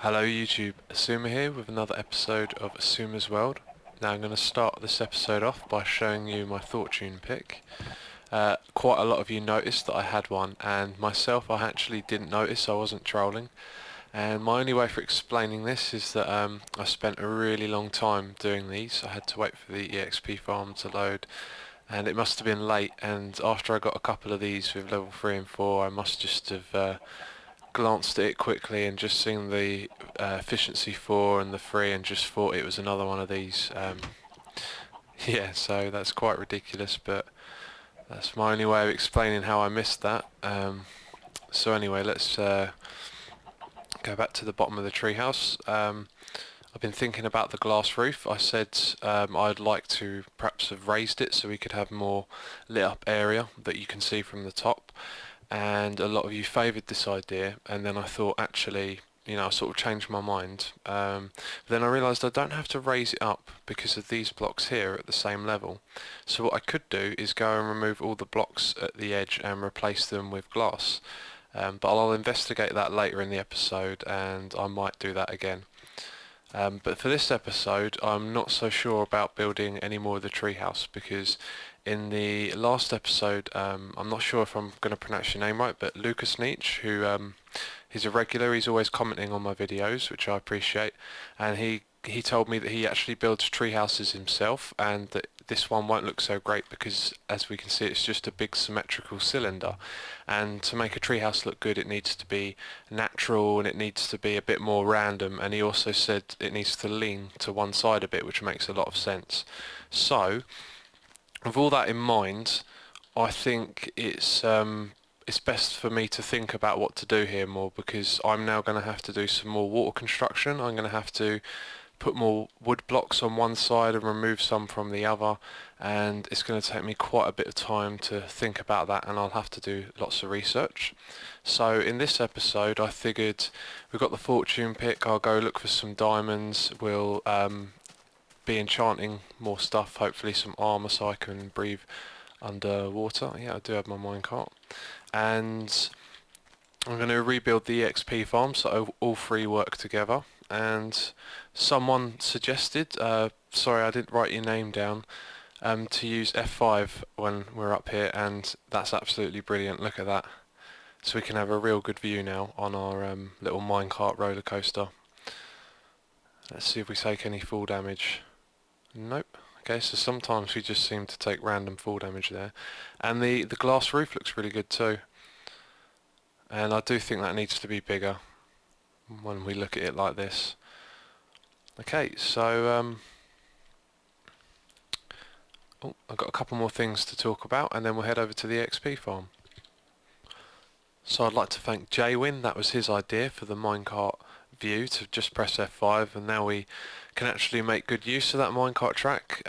Hello YouTube, Xisuma here with another episode of Xisuma's World. Now I'm going to start this episode off by showing you my fortune pick. Quite a lot of you noticed that I had one, and myself I actually didn't notice. I wasn't trolling. And my only way for explaining this is that I spent a really long time doing these. I had to wait for the EXP farm to load, and it must have been late, and after I got a couple of these with level 3 and 4 I must just have glanced at it quickly and just seen the efficiency 4 and the 3 and just thought it was another one of these. Yeah, so that's quite ridiculous, but that's my only way of explaining how I missed that. So anyway, let's go back to the bottom of the treehouse. I've been thinking about the glass roof. I said I'd like to perhaps have raised it so we could have more lit up area that you can see from the top, and a lot of you favoured this idea, and then I thought actually, I sort of changed my mind. Then I realised I don't have to raise it up because of these blocks here at the same level. So what I could do is go and remove all the blocks at the edge and replace them with glass. But I'll investigate that later in the episode, and I might do that again. But for this episode I'm not so sure about building any more of the treehouse, because in the last episode, I'm not sure if I'm going to pronounce your name right, but Lucas Nietzsche, who he's a regular, he's always commenting on my videos, which I appreciate, and he told me that he actually builds tree houses himself, and that this one won't look so great because, as we can see, it's just a big symmetrical cylinder, and to make a treehouse look good it needs to be natural and it needs to be a bit more random, and he also said it needs to lean to one side a bit, which makes a lot of sense. So with all that in mind, I think it's best for me to think about what to do here more, because I'm now going to have to do some more water construction. I'm going to have to put more wood blocks on one side and remove some from the other, and it's going to take me quite a bit of time to think about that, and I'll have to do lots of research. So in this episode I figured we've got the fortune pick, I'll go look for some diamonds, we'll be enchanting more stuff, hopefully some armour so I can breathe underwater. Yeah, I do have my minecart, and I'm going to rebuild the EXP farm so all three work together. And someone suggested, sorry I didn't write your name down, to use F5 when we're up here, and that's absolutely brilliant. Look at that. So we can have a real good view now on our little minecart roller coaster. Let's see if we take any fall damage. Nope. Okay, so sometimes we just seem to take random fall damage there. And the glass roof looks really good too. And I do think that needs to be bigger when we look at it like this. Okay, so I've got a couple more things to talk about, and then we'll head over to the XP farm. So I'd like to thank Jaywin. That was his idea for the minecart view, to just press F5, and now we can actually make good use of that minecart track,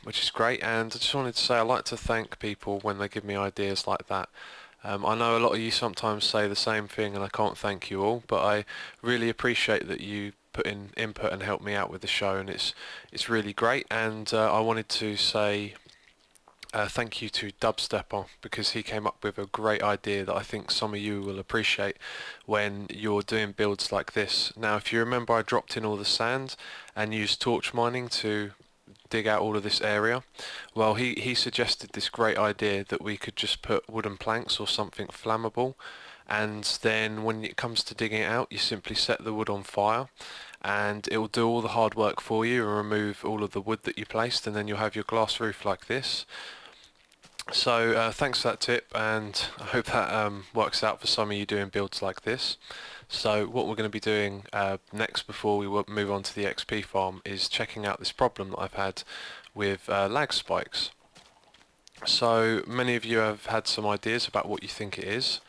which is great. And I just wanted to say I like to thank people when they give me ideas like that. I know a lot of you sometimes say the same thing and I can't thank you all, but I really appreciate that you put in input and help me out with the show, and it's really great. And I wanted to say thank you to Dubstepper, because he came up with a great idea that I think some of you will appreciate when you're doing builds like this. Now if you remember, I dropped in all the sand and used torch mining to dig out all of this area. Well, he suggested this great idea that we could just put wooden planks or something flammable, and then when it comes to digging it out you simply set the wood on fire and it will do all the hard work for you and remove all of the wood that you placed, and then you'll have your glass roof like this. So thanks for that tip, and I hope that works out for some of you doing builds like this. So what we're going to be doing next, before we move on to the XP farm, is checking out this problem that I've had with lag spikes. So many of you have had some ideas about what you think it is,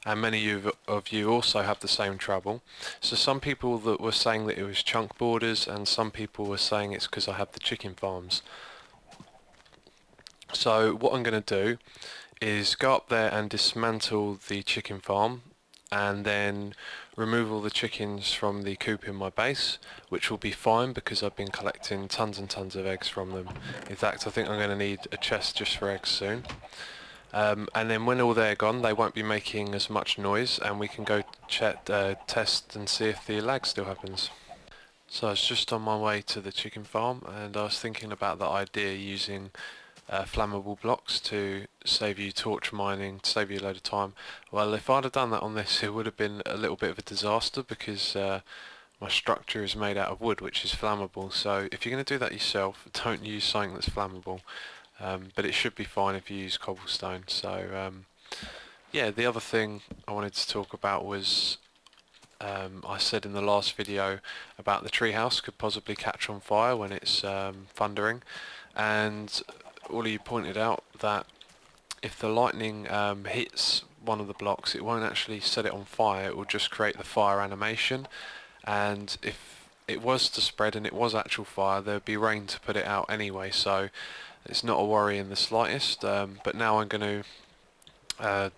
and many of you also have the same trouble. So some people that were saying that it was chunk borders, and some people were saying it's because I have the chicken farms. So what I'm going to do is go up there and dismantle the chicken farm, and then remove all the chickens from the coop in my base, which will be fine because I've been collecting tons and tons of eggs from them. In fact, I think I'm going to need a chest just for eggs soon. And then when all they're gone, they won't be making as much noise, and we can go test and see if the lag still happens. So I was just on my way to the chicken farm, and I was thinking about the idea using flammable blocks to save you torch mining, to save you a load of time. Well, if I'd have done that on this, it would have been a little bit of a disaster, because my structure is made out of wood, which is flammable. So if you're going to do that yourself, don't use something that's flammable. But it should be fine if you use cobblestone. So yeah, the other thing I wanted to talk about was I said in the last video about the treehouse could possibly catch on fire when it's thundering, and all of you pointed out that if the lightning hits one of the blocks, it won't actually set it on fire, it will just create the fire animation, and if it was to spread and it was actual fire, there'd be rain to put it out anyway, so it's not a worry in the slightest. But now I'm going to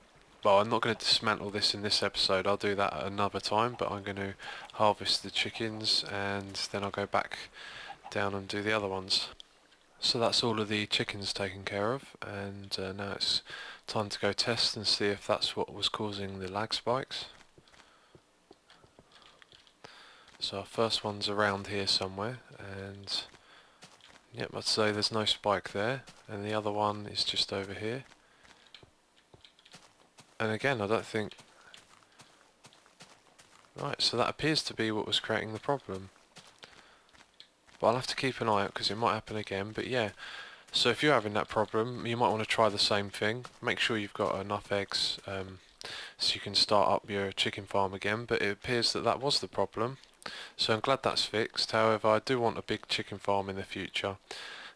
well, I'm not going to dismantle this in this episode, I'll do that at another time, but I'm going to harvest the chickens and then I'll go back down and do the other ones. So that's all of the chickens taken care of, and now it's time to go test and see if that's what was causing the lag spikes. So our first one's around here somewhere, and yep, I'd say there's no spike there, and the other one is just over here. And again, I don't think... Right, so that appears to be what was creating the problem. But I'll have to keep an eye out because it might happen again, but yeah. So if you're having that problem, you might want to try the same thing. Make sure you've got enough eggs so you can start up your chicken farm again, but it appears that that was the problem. So I'm glad that's fixed. However, I do want a big chicken farm in the future,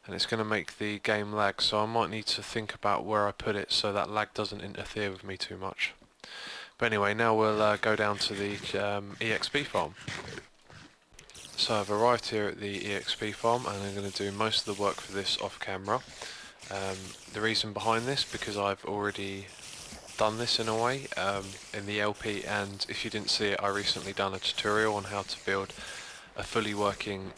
and it's going to make the game lag, so I might need to think about where I put it so that lag doesn't interfere with me too much. But anyway, now we'll go down to the EXP farm. So I've arrived here at the EXP farm, and I'm going to do most of the work for this off camera. The reason behind this, because I've already done this in a way in the LP, and if you didn't see it, I recently done a tutorial on how to build a fully working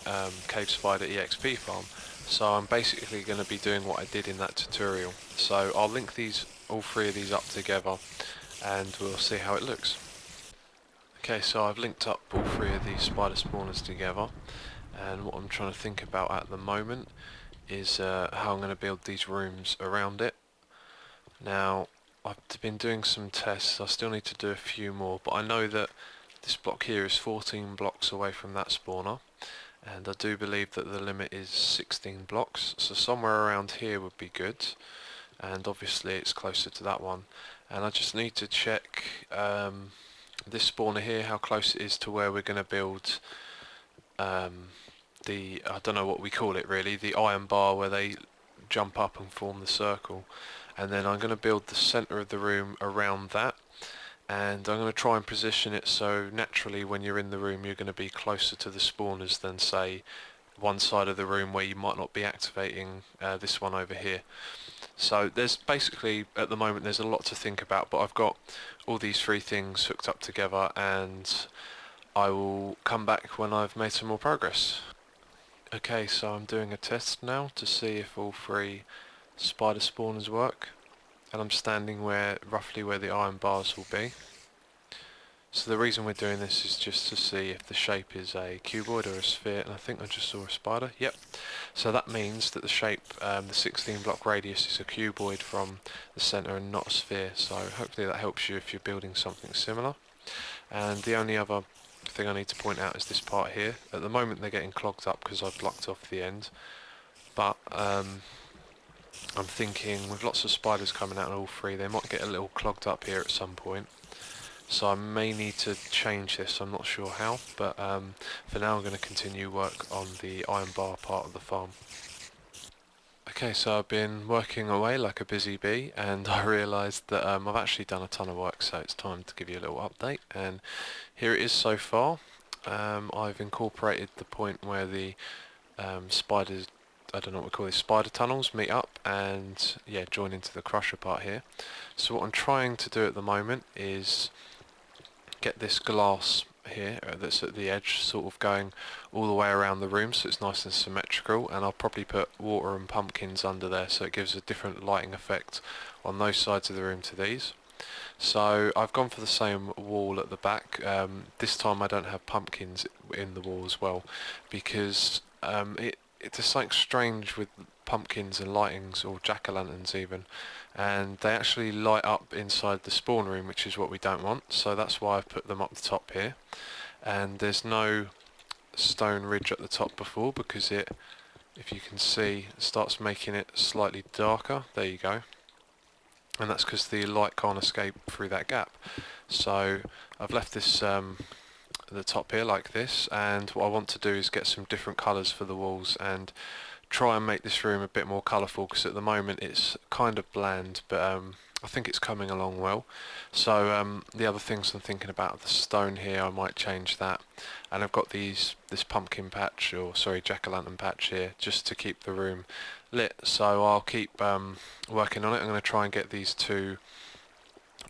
cave spider EXP farm. So I'm basically going to be doing what I did in that tutorial. So I'll link all three of these up together and we'll see how it looks. Okay, so I've linked up all three of these spider spawners together, and what I'm trying to think about at the moment is how I'm going to build these rooms around it. Now, I've been doing some tests, I still need to do a few more, but I know that this block here is 14 blocks away from that spawner, and I do believe that the limit is 16 blocks, so somewhere around here would be good, and obviously it's closer to that one. And I just need to check this spawner here, how close it is to where we're going to build I don't know what we call it really, the iron bar where they jump up and form the circle. And then I'm going to build the centre of the room around that, and I'm going to try and position it so naturally when you're in the room you're going to be closer to the spawners than say one side of the room where you might not be activating this one over here. So there's basically, at the moment, there's a lot to think about, but I've got all these three things hooked up together, and I will come back when I've made some more progress. Okay, so I'm doing a test now to see if all three spider spawners work, and I'm standing roughly where the iron bars will be. So the reason we're doing this is just to see if the shape is a cuboid or a sphere, and I think I just saw a spider. Yep. So that means that the shape, the 16 block radius, is a cuboid from the centre and not a sphere. So hopefully that helps you if you're building something similar. And the only other thing I need to point out is this part here. At the moment they're getting clogged up because I've blocked off the end. But I'm thinking with lots of spiders coming out on all three, they might get a little clogged up here at some point. So I may need to change this, I'm not sure how, but for now I'm going to continue work on the iron bar part of the farm. Okay, so I've been working away like a busy bee, and I realised that I've actually done a ton of work, so it's time to give you a little update, and here it is so far. I've incorporated the point where the spiders, I don't know what we call these, spider tunnels meet up and yeah, join into the crusher part here. So what I'm trying to do at the moment is get this glass here that's at the edge, sort of going all the way around the room, so it's nice and symmetrical, and I'll probably put water and pumpkins under there so it gives a different lighting effect on those sides of the room to these. So I've gone for the same wall at the back. This time I don't have pumpkins in the wall as well, because it's just something strange with pumpkins and lightings, or jack-o'-lanterns even, and they actually light up inside the spawn room, which is what we don't want, so that's why I've put them up the top here. And there's no stone ridge at the top before, because it, if you can see, starts making it slightly darker. There you go. And that's because the light can't escape through that gap. So I've left this at the top here like this, and what I want to do is get some different colours for the walls and try and make this room a bit more colourful, because at the moment it's kind of bland, but I think it's coming along well. So the other things I'm thinking about, the stone here, I might change that, and I've got this pumpkin patch, or sorry, jack-o'-lantern patch here, just to keep the room lit. So I'll keep working on it. I'm going to try and get these two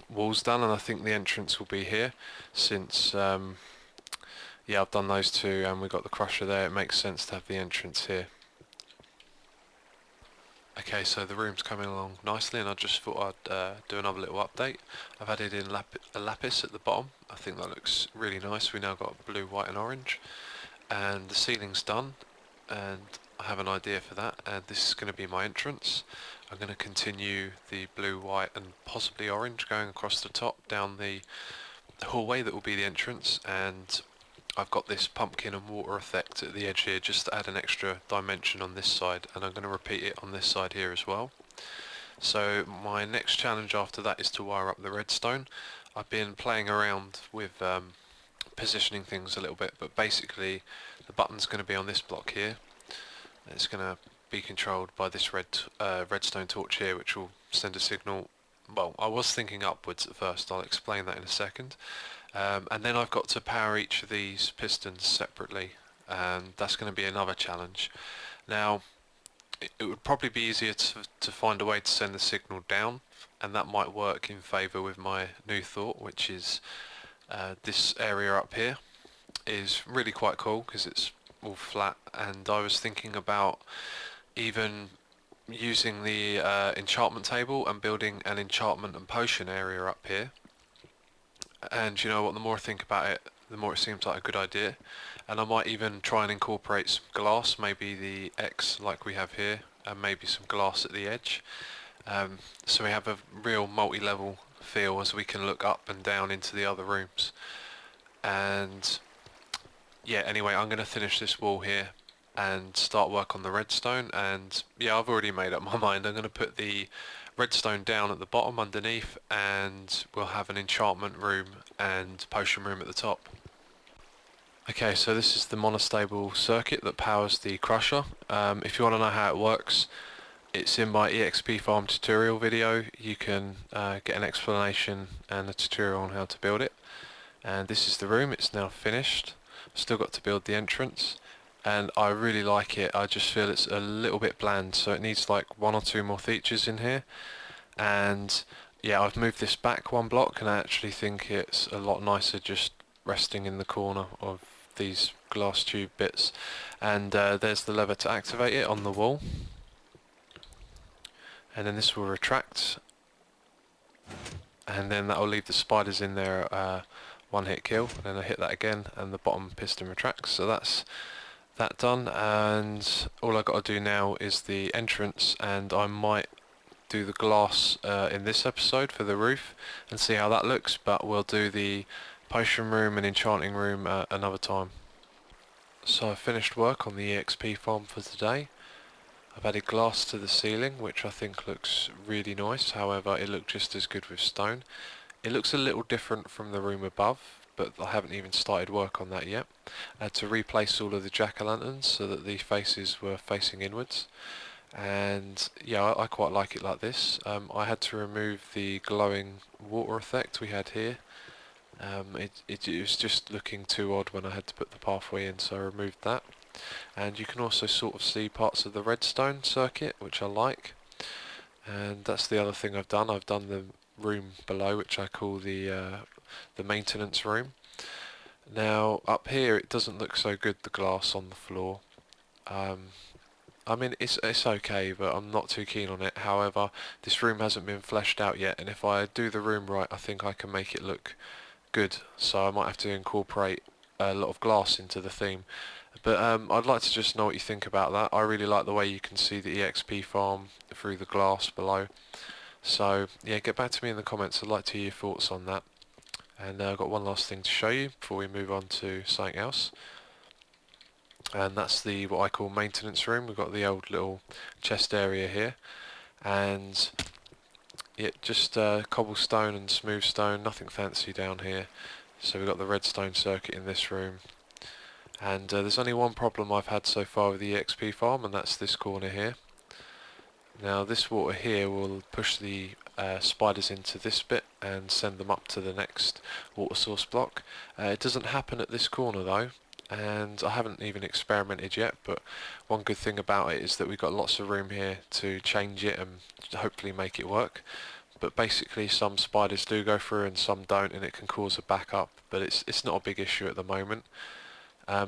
walls done, and I think the entrance will be here, since yeah, I've done those two and we've got the crusher there. It makes sense to have the entrance here. Okay, so the room's coming along nicely, and I just thought I'd do another little update. I've added in a lapis at the bottom. I think that looks really nice. We now got blue, white and orange, and the ceiling's done, and I have an idea for that, and this is going to be my entrance. I'm going to continue the blue, white and possibly orange going across the top down the hallway that will be the entrance, and I've got this pumpkin and water effect at the edge here just to add an extra dimension on this side, and I'm going to repeat it on this side here as well. So my next challenge after that is to wire up the redstone. I've been playing around with positioning things a little bit, but basically the button's going to be on this block here. It's going to be controlled by this redstone torch here, which will send a signal. Well, I was thinking upwards at first, I'll explain that in a second. And then I've got to power each of these pistons separately, and that's going to be another challenge. Now, it would probably be easier to find a way to send the signal down, and that might work in favour with my new thought, which is this area up here is really quite cool because it's all flat, and I was thinking about even using the enchantment table and building an enchantment and potion area up here. And you know what, the more I think about it, the more it seems like a good idea, and I might even try and incorporate some glass, maybe the X like we have here, and maybe some glass at the edge, so we have a real multi-level feel as we can look up and down into the other rooms. And yeah, anyway, I'm going to finish this wall here and start work on the redstone, and yeah, I've already made up my mind. I'm going to put the redstone down at the bottom underneath, and we'll have an enchantment room and potion room at the top. Okay, so this is the monostable circuit that powers the crusher. If you want to know how it works, it's in my EXP farm tutorial video. You can get an explanation and a tutorial on how to build it. And this is the room. It's now finished. Still got to build the entrance, and I really like it. I just feel it's a little bit bland, so it needs like one or two more features in here. And yeah, I've moved this back one block, and I actually think it's a lot nicer just resting in the corner of these glass tube bits. And there's the lever to activate it on the wall, and then this will retract, and then that will leave the spiders in there one hit kill, and then I hit that again and the bottom piston retracts. So that's that done, and all I've got to do now is the entrance, and I might do the glass in this episode for the roof and see how that looks, but we'll do the potion room and enchanting room another time. So I've finished work on the EXP farm for today. I've added glass to the ceiling, which I think looks really nice. However, it looked just as good with stone. It looks a little different from the room above, but I haven't even started work on that yet. I had to replace all of the jack-o'-lanterns so that the faces were facing inwards, and yeah, I quite like it like this. I had to remove the glowing water effect we had here. It was just looking too odd when I had to put the pathway in, so I removed that. And you can also sort of see parts of the redstone circuit, which I like. And that's the other thing I've done. I've done the room below, which I call the maintenance room. Now up here it doesn't look so good, the glass on the floor. I mean it's okay, but I'm not too keen on it. However, this room hasn't been fleshed out yet, and if I do the room right I think I can make it look good, so I might have to incorporate a lot of glass into the theme. But I'd like to just know what you think about that. I really like the way you can see the EXP farm through the glass below. So yeah, get back to me in the comments. I'd like to hear your thoughts on that. And I've got one last thing to show you before we move on to something else. And that's the what I call maintenance room. We've got the old little chest area here, and yeah, just cobblestone and smooth stone, nothing fancy down here. So we've got the redstone circuit in this room, and there's only one problem I've had so far with the EXP farm, and that's this corner here. Now this water here will push the spiders into this bit and send them up to the next water source block. It doesn't happen at this corner though, and I haven't even experimented yet, but one good thing about it is that we've got lots of room here to change it and hopefully make it work. But basically some spiders do go through and some don't, and it can cause a backup, but it's not a big issue at the moment.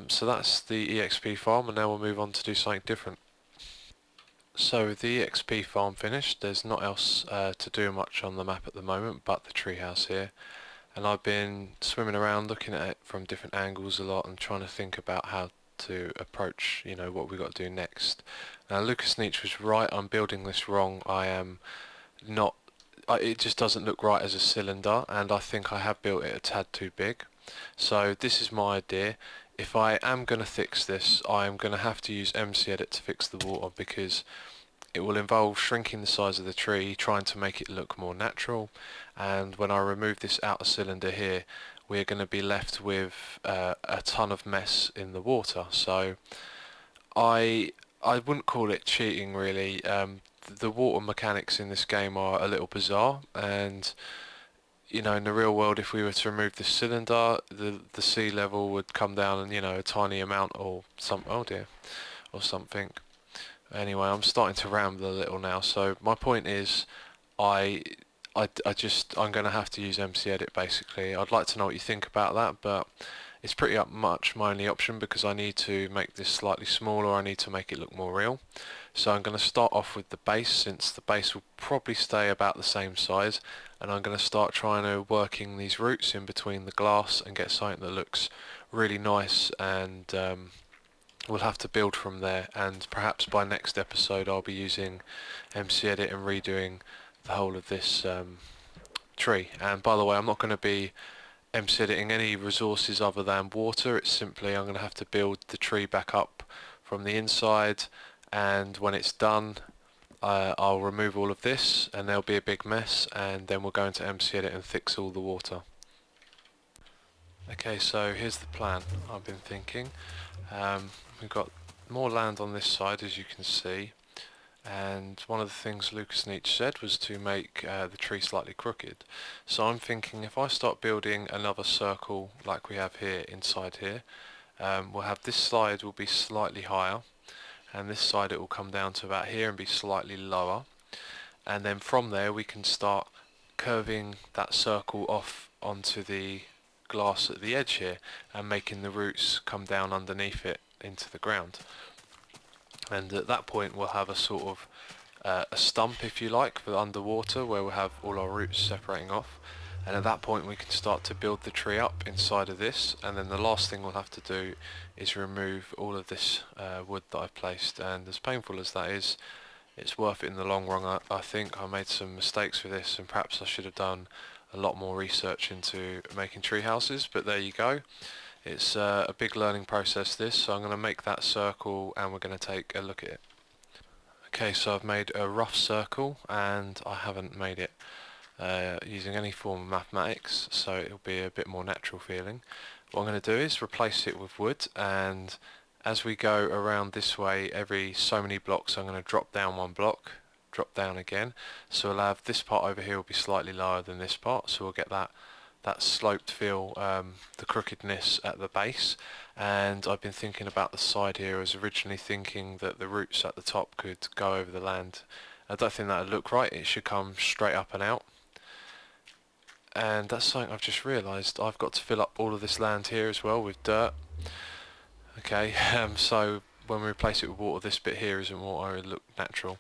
So that's the EXP farm, and now we'll move on to do something different. So with the EXP farm finished, there's not else to do much on the map at the moment but the treehouse here. And I've been swimming around looking at it from different angles a lot and trying to think about how to approach, what we got to do next. Now Lucas Nietzsche was right, I'm building this wrong. I am not, it just doesn't look right as a cylinder, and I think I have built it a tad too big. So this is my idea. If I am going to fix this, I am going to have to use MC Edit to fix the water, because it will involve shrinking the size of the tree, trying to make it look more natural, and when I remove this outer cylinder here, we're going to be left with a ton of mess in the water. So I wouldn't call it cheating really. The water mechanics in this game are a little bizarre, and in the real world, if we were to remove this cylinder, the sea level would come down, and a tiny amount, or some, oh dear, or something. Anyway, I'm starting to ramble a little now. So my point is, I, I'm going to have to use MC Edit basically. I'd like to know what you think about that, but it's pretty much my only option, because I need to make this slightly smaller. I need to make it look more real. So I'm going to start off with the base, since the base will probably stay about the same size, and I'm going to start trying to working these roots in between the glass and get something that looks really nice, and we'll have to build from there. And perhaps by next episode I'll be using MC Edit and redoing the whole of this tree. And by the way, I'm not going to be MC Editing any resources other than water. It's simply I'm going to have to build the tree back up from the inside, and when it's done I'll remove all of this and there'll be a big mess, and then we'll go into MC Edit and fix all the water. Okay, so here's the plan I've been thinking. We've got more land on this side, as you can see, and one of the things Lucas Nietzsche said was to make the tree slightly crooked. So I'm thinking if I start building another circle like we have here inside here, we'll have this side will be slightly higher, and this side it will come down to about here and be slightly lower, and then from there we can start curving that circle off onto the glass at the edge here and making the roots come down underneath it into the ground. And at that point we'll have a sort of a stump, if you like, for underwater, where we'll have all our roots separating off, and at that point we can start to build the tree up inside of this. And then the last thing we'll have to do is remove all of this wood that I've placed, and as painful as that is, it's worth it in the long run. I think I made some mistakes with this, and perhaps I should have done a lot more research into making tree houses, but there you go. It's a big learning process this, so I'm going to make that circle and we're going to take a look at it. Okay, so I've made a rough circle, and I haven't made it using any form of mathematics, so it'll be a bit more natural feeling. What I'm going to do is replace it with wood, and as we go around this way, every so many blocks I'm going to drop down one block, drop down again, so we'll have this part over here will be slightly lower than this part, so we'll get that sloped feel, the crookedness at the base. And I've been thinking about the side here. I was originally thinking that the roots at the top could go over the land. I don't think that would look right. It should come straight up and out. And that's something I've just realised. I've got to fill up all of this land here as well with dirt. Okay, so when we replace it with water, this bit here isn't water, it look natural.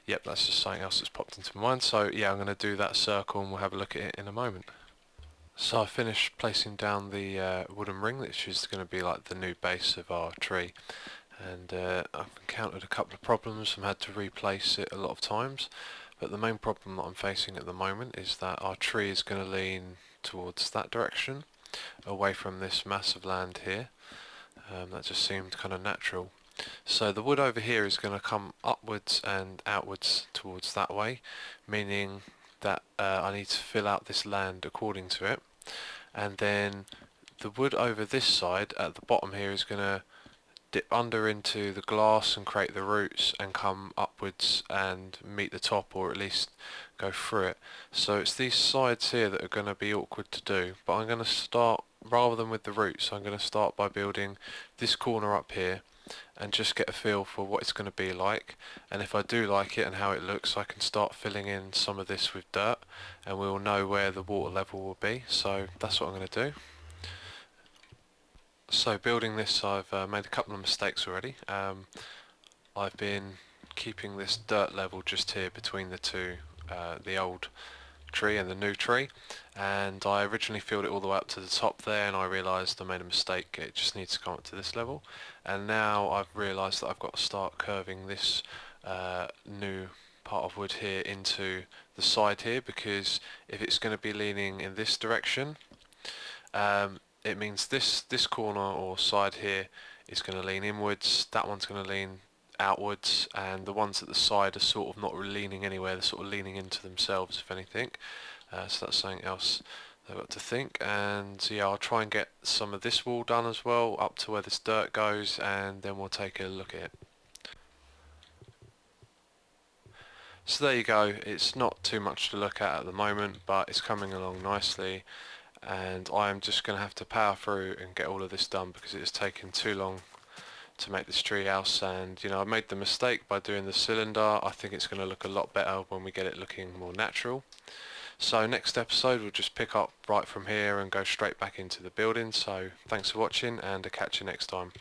Yep, that's just something else that's popped into my mind. So yeah, I'm going to do that circle and we'll have a look at it in a moment. So I finished placing down the wooden ring, which is going to be like the new base of our tree. And I've encountered a couple of problems and had to replace it a lot of times. But the main problem that I'm facing at the moment is that our tree is going to lean towards that direction, away from this mass of land here. That just seemed kind of natural. So the wood over here is going to come upwards and outwards towards that way, meaning that I need to fill out this land according to it. And then the wood over this side at the bottom here is going to dip under into the glass and create the roots and come upwards and meet the top, or at least go through it. So it's these sides here that are going to be awkward to do, but I'm going to start, rather than with the roots, I'm going to start by building this corner up here and just get a feel for what it's going to be like. And if I do like it and how it looks, I can start filling in some of this with dirt and we'll know where the water level will be. So that's what I'm going to do. So building this, I've made a couple of mistakes already. I've been keeping this dirt level just here between the two, the old tree and the new tree, and I originally filled it all the way up to the top there, and I realised I made a mistake. It just needs to come up to this level, and now I've realised that I've got to start curving this new part of wood here into the side here, because if it's going to be leaning in this direction, it means this corner or side here is going to lean inwards, that one's going to lean outwards, and the ones at the side are sort of not really leaning anywhere, they're sort of leaning into themselves if anything. So that's something else I've got to think. And yeah, I'll try and get some of this wall done as well, up to where this dirt goes, and then we'll take a look at it. So there you go, it's not too much to look at the moment, but it's coming along nicely, and I'm just going to have to power through and get all of this done because it has taken too long to make this tree house. And you know, I made the mistake by doing the cylinder. I think it's going to look a lot better when we get it looking more natural. So next episode we'll just pick up right from here and go straight back into the building. So thanks for watching, and I'll catch you next time.